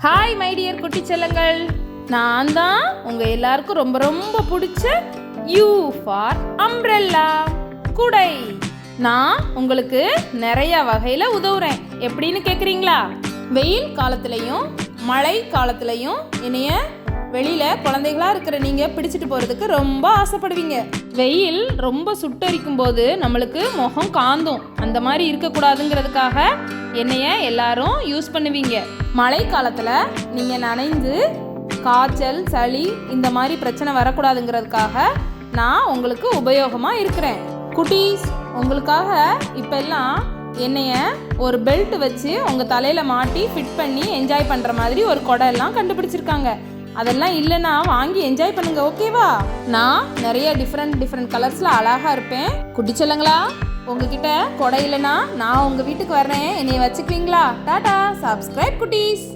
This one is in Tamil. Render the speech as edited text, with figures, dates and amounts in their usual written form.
ஹாய் மை டியர் குட்டி செல்லங்கள், நான் தான் உங்கள் எல்லாருக்கும் ரொம்ப ரொம்ப பிடிச்ச யூ ஃபார் அம்ப்ரெல்லா குடை. நான் உங்களுக்கு நிறைய வகையில் உதவுறேன். எப்படின்னு கேட்குறீங்களா? வெயில் காலத்துலையும் மழை காலத்துலையும் என்னைய வெளியில் குழந்தைகளாக இருக்கிற நீங்கள் பிடிச்சிட்டு போகிறதுக்கு ரொம்ப ஆசைப்படுவீங்க. வெயில் ரொம்ப சுட்டரிக்கும் போது நம்மளுக்கு முகம் காந்தும். அந்த மாதிரி இருக்கக்கூடாதுங்கிறதுக்காக என்னைய எல்லாரும் யூஸ் பண்ணுவீங்க. மழை காலத்தில் நீங்கள் நனைந்து காய்ச்சல் சளி இந்த மாதிரி பிரச்சனை வரக்கூடாதுங்கிறதுக்காக நான் உங்களுக்கு உபயோகமாக இருக்கிறேன். குட்டீஸ், உங்களுக்காக இப்போல்லாம் என்னைய ஒரு பெல்ட் வச்சு உங்கள் தலையில் மாட்டி ஃபிட் பண்ணி என்ஜாய் பண்ணுற மாதிரி ஒரு குடை எல்லாம் கண்டுபிடிச்சிருக்காங்க. அதெல்லாம் இல்லைன்னா வாங்கி என்ஜாய் பண்ணுங்க, ஓகேவா? நான் நிறைய டிஃப்ரெண்ட் கலர்ஸில் அழகாக இருப்பேன். குட்டிச்செல்லுங்களா, உங்ககிட்ட கொடை இல்லைன்னா நான் உங்கள் வீட்டுக்கு வர்றேன். என்னைய வச்சுக்குவீங்களா? டாடா, சப்ஸ்கிரைப் குட்டீஸ்.